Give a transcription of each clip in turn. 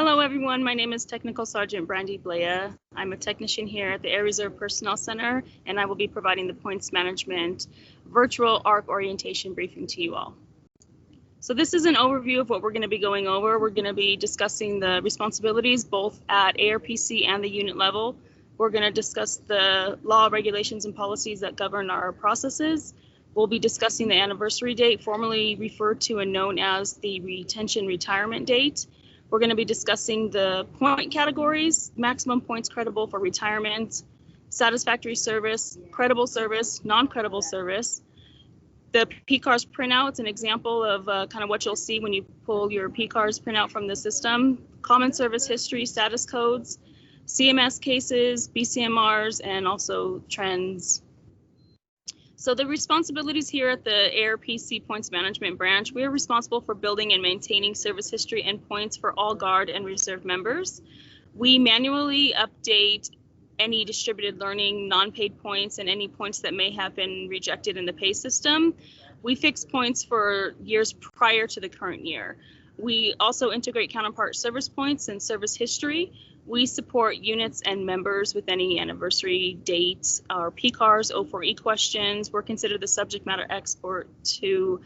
Hello everyone, my name is Technical Sergeant Brandy Blea. I'm a technician here at the Air Reserve Personnel Center, and I will be providing the points management virtual ARC orientation briefing to you all. So this is an overview of what we're going to be going over. We're going to be discussing the responsibilities both at ARPC and the unit level. We're going to discuss the law, regulations, and policies that govern our processes. We'll be discussing the anniversary date, formerly referred to and known as the retention retirement date. We're going to be discussing the point categories: maximum points credible for retirement, satisfactory service, credible service, non-credible service. The PCARS printout is an example of kind of what you'll see when you pull your PCARS printout from the system. Common service history, status codes, CMS cases, BCMRs, and also trends. So the responsibilities here at the ARPC Points Management Branch, we are responsible for building and maintaining service history and points for all Guard and Reserve members. We manually update any distributed learning, non-paid points, and any points that may have been rejected in the pay system. We fix points for years prior to the current year. We also integrate counterpart service points and service history. We support units and members with any anniversary dates or PCARS 04E questions. We're considered the subject matter expert to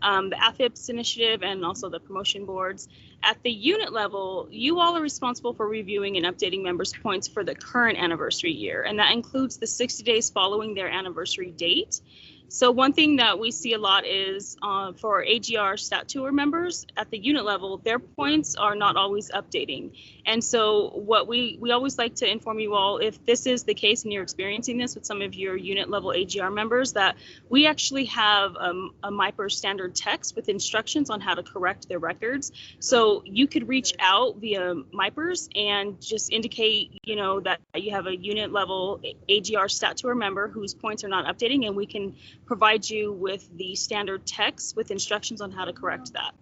the AFIPS initiative and also the promotion boards. At the unit level, you all are responsible for reviewing and updating members' points for the current anniversary year, and that includes the 60 days following their anniversary date. So one thing that we see a lot is for AGR Stat Tour members at the unit level, their points are not always updating. And so what we always like to inform you all, if this is the case and you're experiencing this with some of your unit level AGR members, that we actually have a MIPER standard text with instructions on how to correct their records. So you could reach out via MIPERs and just indicate, you know, that you have a unit level AGR Stat Tour member whose points are not updating, and we can provide you with the standard text with instructions on how to correct that.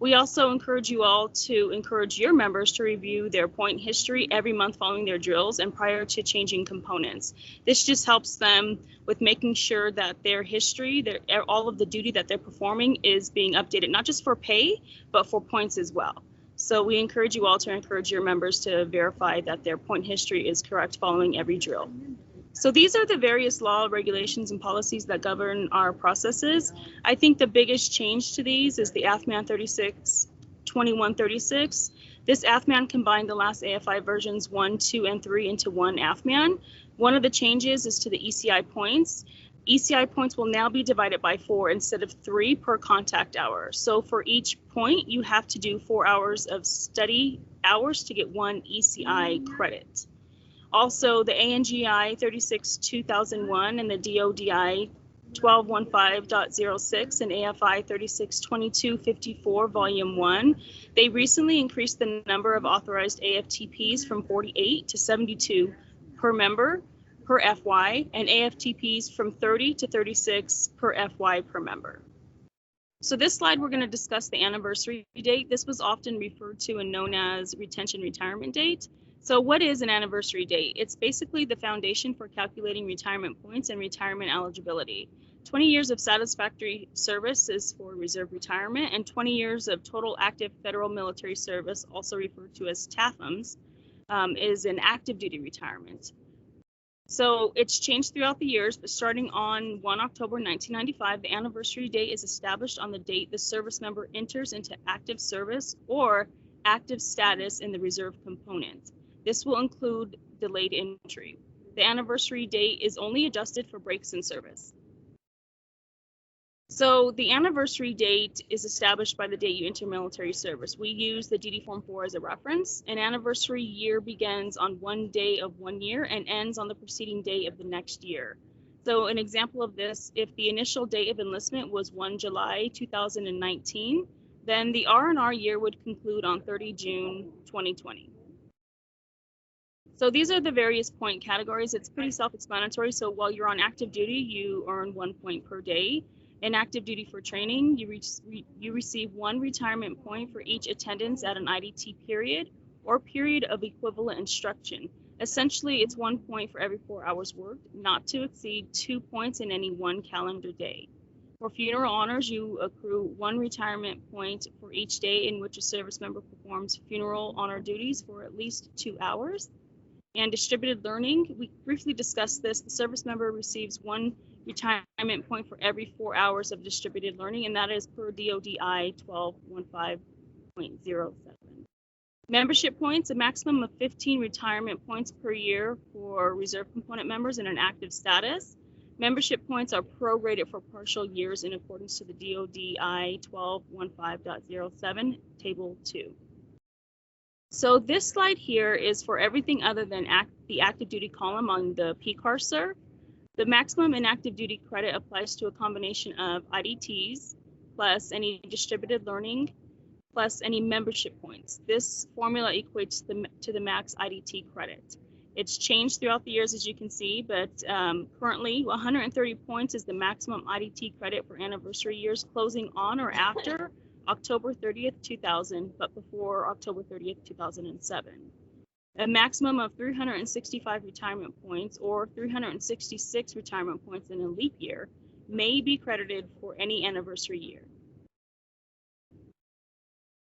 We also encourage you all to encourage your members to review their point history every month following their drills and prior to changing components. This just helps them with making sure that their history, all of the duty that they're performing is being updated, not just for pay, but for points as well. So we encourage you all to encourage your members to verify that their point history is correct following every drill. So these are the various law, regulations, and policies that govern our processes. I think the biggest change to these is the AFMAN 362136. This AFMAN combined the last AFI versions 1, 2, and 3 into one AFMAN. One of the changes is to the ECI points. ECI points will now be divided by 4 instead of 3 per contact hour. So for each point, you have to do 4 hours of study hours to get 1 ECI credit. Also, the ANGI 36-2001 and the DODI 1215.06 and AFI 362254 Volume 1, they recently increased the number of authorized AFTPs from 48 to 72 per member per FY, and AFTPs from 30 to 36 per FY per member. So this slide, we're going to discuss the anniversary date. This was often referred to and known as retention retirement date. So what is an anniversary date? It's basically the foundation for calculating retirement points and retirement eligibility. 20 years of satisfactory service is for reserve retirement, and 20 years of total active federal military service, also referred to as TAFMs, is an active duty retirement. So it's changed throughout the years, but starting on 1 October 1995, the anniversary date is established on the date the service member enters into active service or active status in the reserve component. This will include delayed entry. The anniversary date is only adjusted for breaks in service. So the anniversary date is established by the date you enter military service. We use the DD Form 4 as a reference. An anniversary year begins on one day of 1 year and ends on the preceding day of the next year. So an example of this, if the initial date of enlistment was 1 July 2019, then the R&R year would conclude on 30 June 2020. So these are the various point categories. It's pretty self-explanatory. So while you're on active duty, you earn 1 point per day. In active duty for training, you receive 1 retirement point for each attendance at an IDT period or period of equivalent instruction. Essentially, it's 1 point for every 4 hours worked, not to exceed 2 points in any one calendar day. For funeral honors, you accrue 1 retirement point for each day in which a service member performs funeral honor duties for at least 2 hours. And distributed learning, we briefly discussed this. The service member receives 1 retirement point for every 4 hours of distributed learning, and that is per DODI 1215.07. Membership points, a maximum of 15 retirement points per year for reserve component members in an active status. Membership points are prorated for partial years in accordance to the DODI 1215.07, Table 2. So this slide here is for everything other than the active duty column on the PCARS Serve. The maximum inactive duty credit applies to a combination of IDTs plus any distributed learning plus any membership points. This formula equates to the max IDT credit. It's changed throughout the years, as you can see, but currently 130 points is the maximum IDT credit for anniversary years closing on or after October 30th, 2000, but before October 30th, 2007. A maximum of 365 retirement points or 366 retirement points in a leap year may be credited for any anniversary year.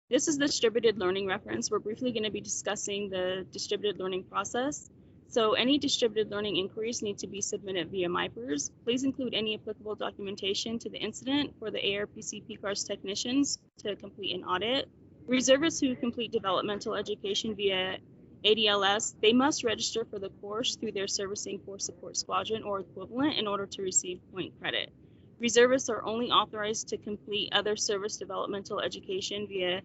This is the distributed learning reference. We're briefly going to be discussing the distributed learning process. So any distributed learning inquiries need to be submitted via MIPERS. Please include any applicable documentation to the incident for the ARPC PCARS technicians to complete an audit. Reservists who complete developmental education via ADLS, they must register for the course through their servicing force support squadron or equivalent in order to receive point credit. Reservists are only authorized to complete other service developmental education via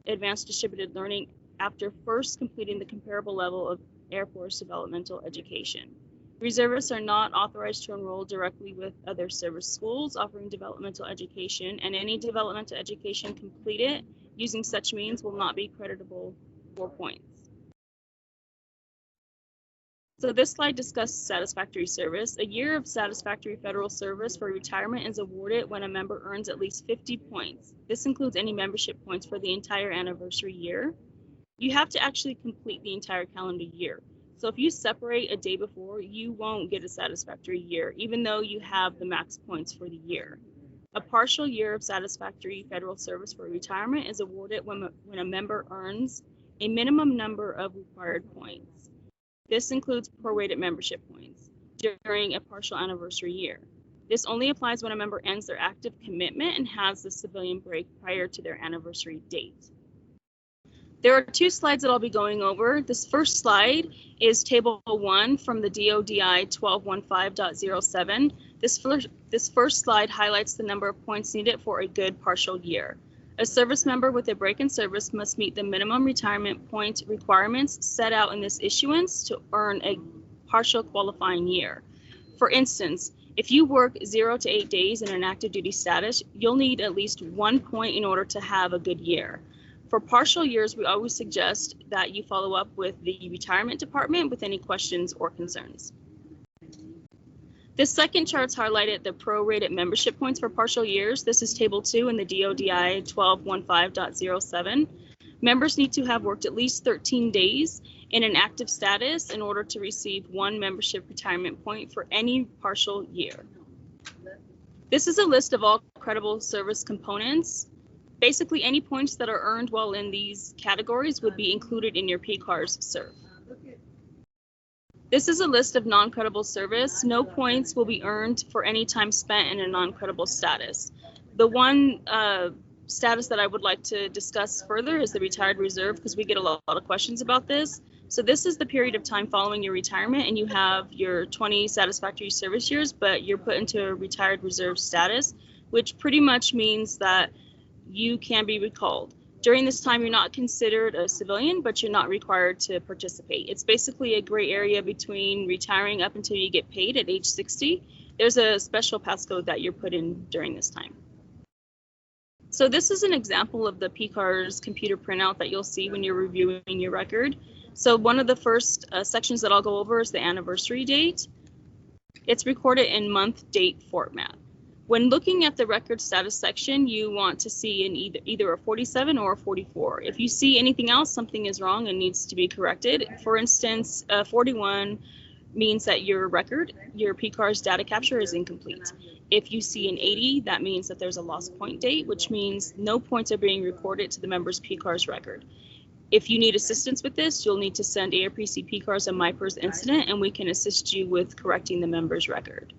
advanced distributed learning after first completing the comparable level of Air Force developmental education. Reservists are not authorized to enroll directly with other service schools offering developmental education, and any developmental education completed using such means will not be creditable for points. So this slide discusses satisfactory service. A year of satisfactory federal service for retirement is awarded when a member earns at least 50 points. This includes any membership points for the entire anniversary year. You have to actually complete the entire calendar year. So if you separate a day before, you won't get a satisfactory year, even though you have the max points for the year. A partial year of satisfactory federal service for retirement is awarded when a member earns a minimum number of required points. This includes prorated membership points during a partial anniversary year. This only applies when a member ends their active commitment and has the civilian break prior to their anniversary date. There are 2 slides that I'll be going over. This first slide is Table 1 from the DODI 1215.07. This first slide highlights the number of points needed for a good partial year. A service member with a break in service must meet the minimum retirement point requirements set out in this issuance to earn a partial qualifying year. For instance, if you work 0 to 8 days in an active duty status, you'll need at least 1 point in order to have a good year. For partial years, we always suggest that you follow up with the retirement department with any questions or concerns. This second chart's highlighted the prorated membership points for partial years. This is Table 2 in the DODI 1215.07. Members need to have worked at least 13 days in an active status in order to receive 1 membership retirement point for any partial year. This is a list of all creditable service components. Basically, any points that are earned while in these categories would be included in your PCARS Serve. This is a list of non-creditable service. No points will be earned for any time spent in a non-creditable status. The one status that I would like to discuss further is the retired reserve, because we get a lot of questions about this. So this is the period of time following your retirement, and you have your 20 satisfactory service years, but you're put into a retired reserve status, which pretty much means that you can be recalled. During this time, you're not considered a civilian, but you're not required to participate. It's basically a gray area between retiring up until you get paid at age 60. There's a special passcode that you're put in during this time. So this is an example of the PCARS computer printout that you'll see when you're reviewing your record. So one of the first sections that I'll go over is the anniversary date. It's recorded in month date format. When looking at the record status section, you want to see an either a 47 or a 44. If you see anything else, something is wrong and needs to be corrected. For instance, 41 means that your PCARS data capture is incomplete. If you see an 80, that means that there's a lost point date, which means no points are being recorded to the member's PCARS record. If you need assistance with this, you'll need to send ARPC PCARS a MyPERS incident, and we can assist you with correcting the member's record.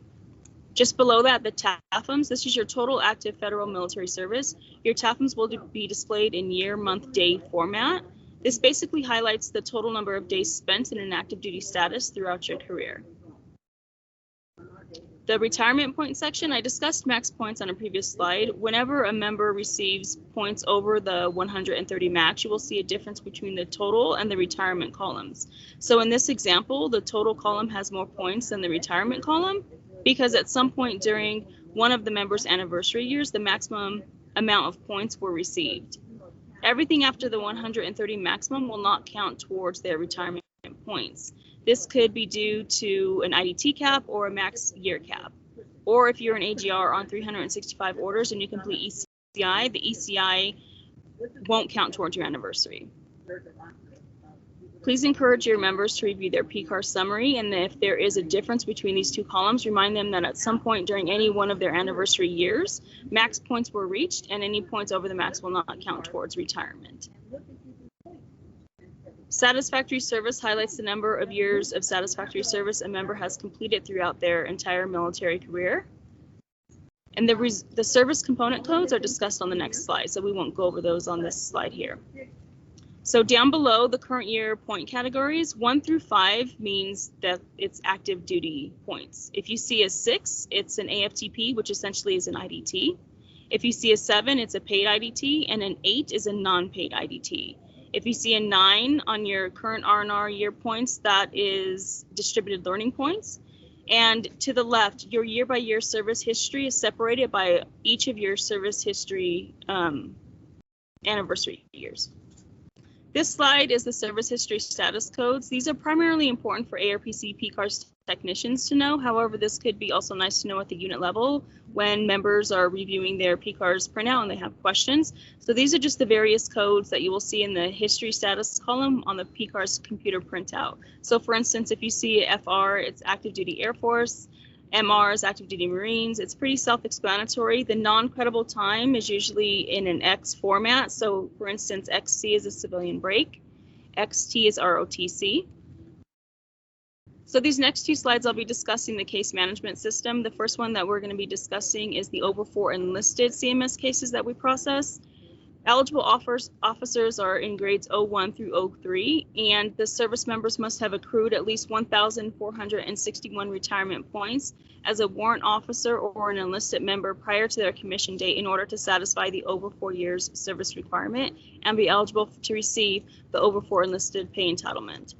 Just below that, the TAFMs. This is your total active federal military service. Your TAFMs will be displayed in year, month, day format. This basically highlights the total number of days spent in an active duty status throughout your career. The retirement point section, I discussed max points on a previous slide. Whenever a member receives points over the 130 max, you will see a difference between the total and the retirement columns. So in this example, the total column has more points than the retirement column because at some point during one of the member's anniversary years, the maximum amount of points were received. Everything after the 130 maximum will not count towards their retirement points. This could be due to an IDT cap or a max year cap. Or if you're an AGR on 365 orders and you complete ECI, the ECI won't count towards your anniversary. Please encourage your members to review their PCARS summary, and if there is a difference between these two columns, remind them that at some point during any one of their anniversary years, max points were reached, and any points over the max will not count towards retirement. Satisfactory service highlights the number of years of satisfactory service a member has completed throughout their entire military career. And the service component codes are discussed on the next slide, so we won't go over those on this slide here. So down below, the current year point categories, 1 through 5 means that it's active duty points. If you see a 6, it's an AFTP, which essentially is an IDT. If you see a 7, it's a paid IDT, and an 8 is a non-paid IDT. If you see a 9 on your current R&R year points, that is distributed learning points. And to the left, your year-by-year service history is separated by each of your service history anniversary years. This slide is the service history status codes. These are primarily important for ARPC PCARS technicians to know. However, this could be also nice to know at the unit level when members are reviewing their PCARS printout and they have questions. So these are just the various codes that you will see in the history status column on the PCARS computer printout. So for instance, if you see FR, it's active duty Air Force. MR is active duty Marines. It's pretty self-explanatory. The non-credible time is usually in an X format. So for instance, XC is a civilian break. XT is ROTC. So these next two slides, I'll be discussing the case management system. The first one that we're going to be discussing is the over 4 enlisted CMS cases that we process. Eligible officers are in grades 01 through 03, and the service members must have accrued at least 1,461 retirement points as a warrant officer or an enlisted member prior to their commission date in order to satisfy the over 4 years service requirement and be eligible to receive the over 4 enlisted pay entitlement.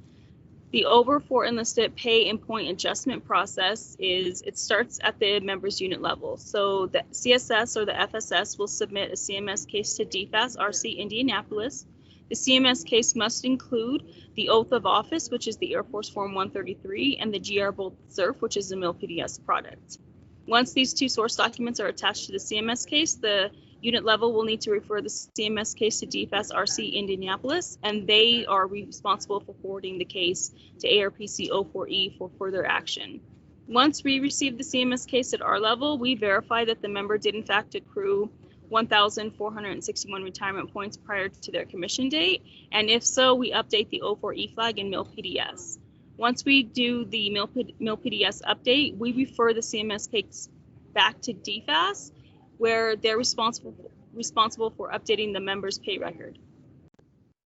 The over 4 enlisted pay and point adjustment process it starts at the member's unit level. So the CSS or the FSS will submit a CMS case to DFAS RC Indianapolis. The CMS case must include the oath of office, which is the Air Force Form 133, and the GR Bolt Cerf, which is a MIL-PDS product. Once these two source documents are attached to the CMS case, the unit level will need to refer the CMS case to DFAS RC Indianapolis, and they are responsible for forwarding the case to ARPC 04E for further action. Once we receive the CMS case at our level, we verify that the member did in fact accrue 1,461 retirement points prior to their commission date, and if so, we update the 04E flag in MIL-PDS. Once we do the MIL-PDS update, we refer the CMS case back to DFAS, where they're responsible for updating the member's pay record.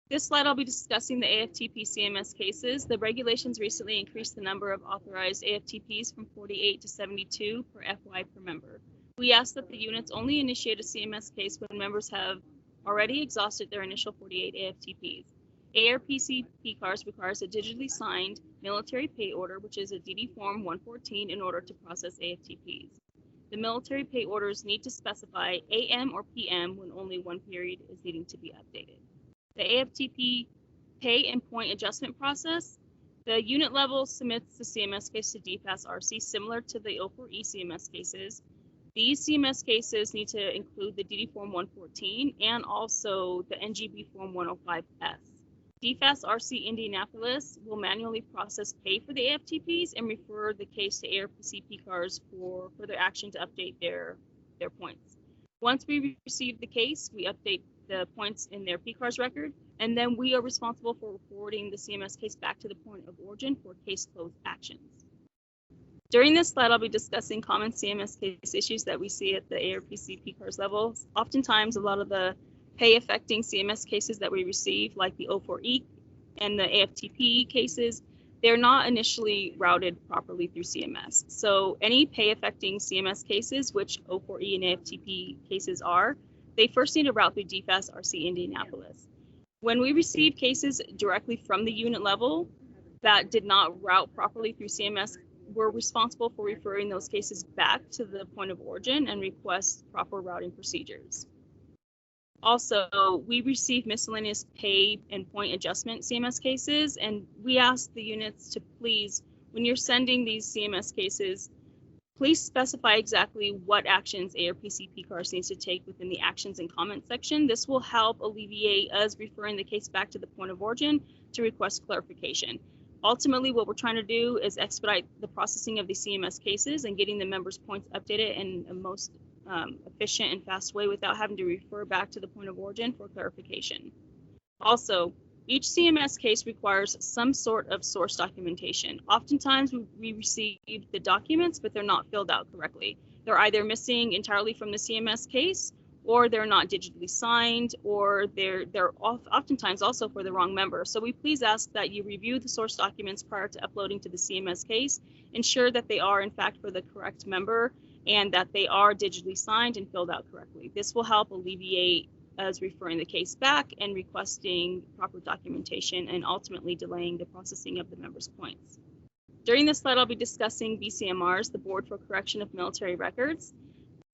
This slide, I'll be discussing the AFTP CMS cases. The regulations recently increased the number of authorized AFTPs from 48 to 72 per FY per member. We ask that the units only initiate a CMS case when members have already exhausted their initial 48 AFTPs. ARPC PCARS requires a digitally signed military pay order, which is a DD Form 114, in order to process AFTPs. The military pay orders need to specify AM or PM when only one period is needing to be updated. The AFTP pay and point adjustment process, the unit level submits the CMS case to DFAS RC similar to the 04E CMS cases. These CMS cases need to include the DD Form 114 and also the NGB Form 105S. DFAS RC Indianapolis will manually process pay for the AFTPs and refer the case to ARPC PCARS for further action to update their points. Once we receive the case, we update the points in their PCARS record, and then we are responsible for reporting the CMS case back to the point of origin for case close actions. During this slide, I'll be discussing common CMS case issues that we see at the ARPC PCARS level. Oftentimes, a lot of the pay affecting CMS cases that we receive, like the O4E and the AFTP cases, they're not initially routed properly through CMS. So any pay affecting CMS cases, which O4E and AFTP cases are, they first need to route through DFAS RC Indianapolis. When we receive cases directly from the unit level that did not route properly through CMS, we're responsible for referring those cases back to the point of origin and request proper routing procedures. Also, we receive miscellaneous pay and point adjustment CMS cases, and we ask the units to please, when you're sending these CMS cases, please specify exactly what actions ARPC PCARS needs to take within the actions and comments section. This will help alleviate us referring the case back to the point of origin to request clarification. Ultimately, what we're trying to do is expedite the processing of the CMS cases and getting the members' points updated in a most efficient and fast way without having to refer back to the point of origin for clarification. Also, each CMS case requires some sort of source documentation. Oftentimes, we receive the documents, but they're not filled out correctly. They're either missing entirely from the CMS case, or they're not digitally signed, or they're oftentimes also for the wrong member. So we please ask that you review the source documents prior to uploading to the CMS case, ensure that they are in fact for the correct member, and that they are digitally signed and filled out correctly. This will help alleviate us referring the case back and requesting proper documentation and ultimately delaying the processing of the member's points. During this slide, I'll be discussing BCMRs, the Board for Correction of Military Records.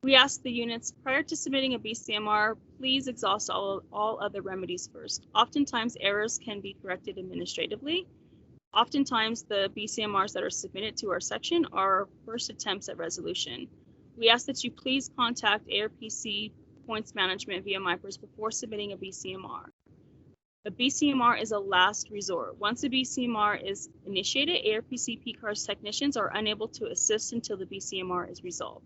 We ask the units prior to submitting a BCMR, please exhaust all other remedies first. Oftentimes, errors can be corrected administratively. Oftentimes, the BCMRs that are submitted to our section are first attempts at resolution. We ask that you please contact ARPC Points Management via MIPERS before submitting a BCMR. A BCMR is a last resort. Once a BCMR is initiated, ARPC PCARS technicians are unable to assist until the BCMR is resolved.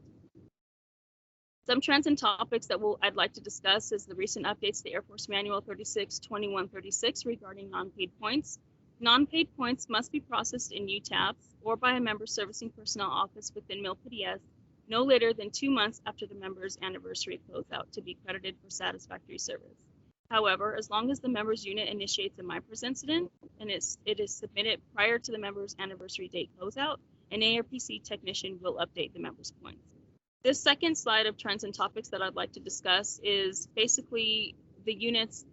Some trends and topics that I'd like to discuss is the recent updates to Air Force Manual 36-2136 regarding non-paid points. Non-paid points must be processed in UTABs or by a member servicing personnel office within MIL-PDS no later than 2 months after the member's anniversary closeout to be credited for satisfactory service. However, as long as the member's unit initiates a MIPERS incident and it is submitted prior to the member's anniversary date closeout, an ARPC technician will update the member's points. This second slide of trends and topics that I'd like to discuss is basically the units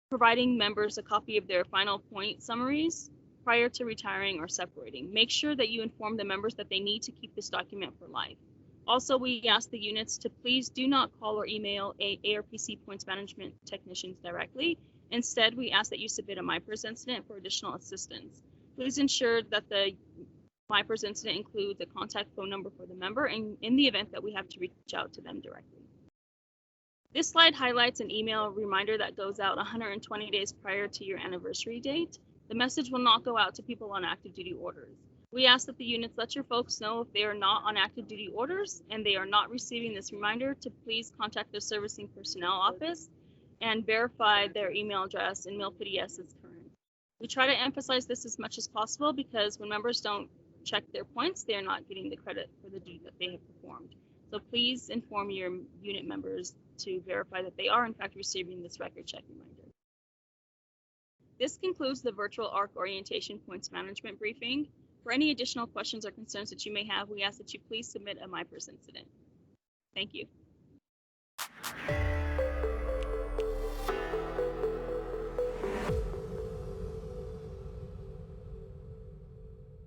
providing members a copy of their final point summaries prior to retiring or separating. Make sure that you inform the members that they need to keep this document for life. Also, we ask the units to please do not call or email ARPC Points Management technicians directly. Instead, we ask that you submit a MIPERS incident for additional assistance. Please ensure that the MIPERS incident includes a contact phone number for the member in the event that we have to reach out to them directly. This slide highlights an email reminder that goes out 120 days prior to your anniversary date. The message will not go out to people on active duty orders. We ask that the units let your folks know if they are not on active duty orders and they are not receiving this reminder to please contact their servicing personnel office and verify their email address in MIL-PDS is current. We try to emphasize this as much as possible because when members don't check their points, they are not getting the credit for the duty that they have performed. So please inform your unit members to verify that they are in fact receiving this record check reminder. This concludes the virtual ARC orientation points management briefing. For any additional questions or concerns that you may have, we ask that you please submit a MIPERS incident. Thank you.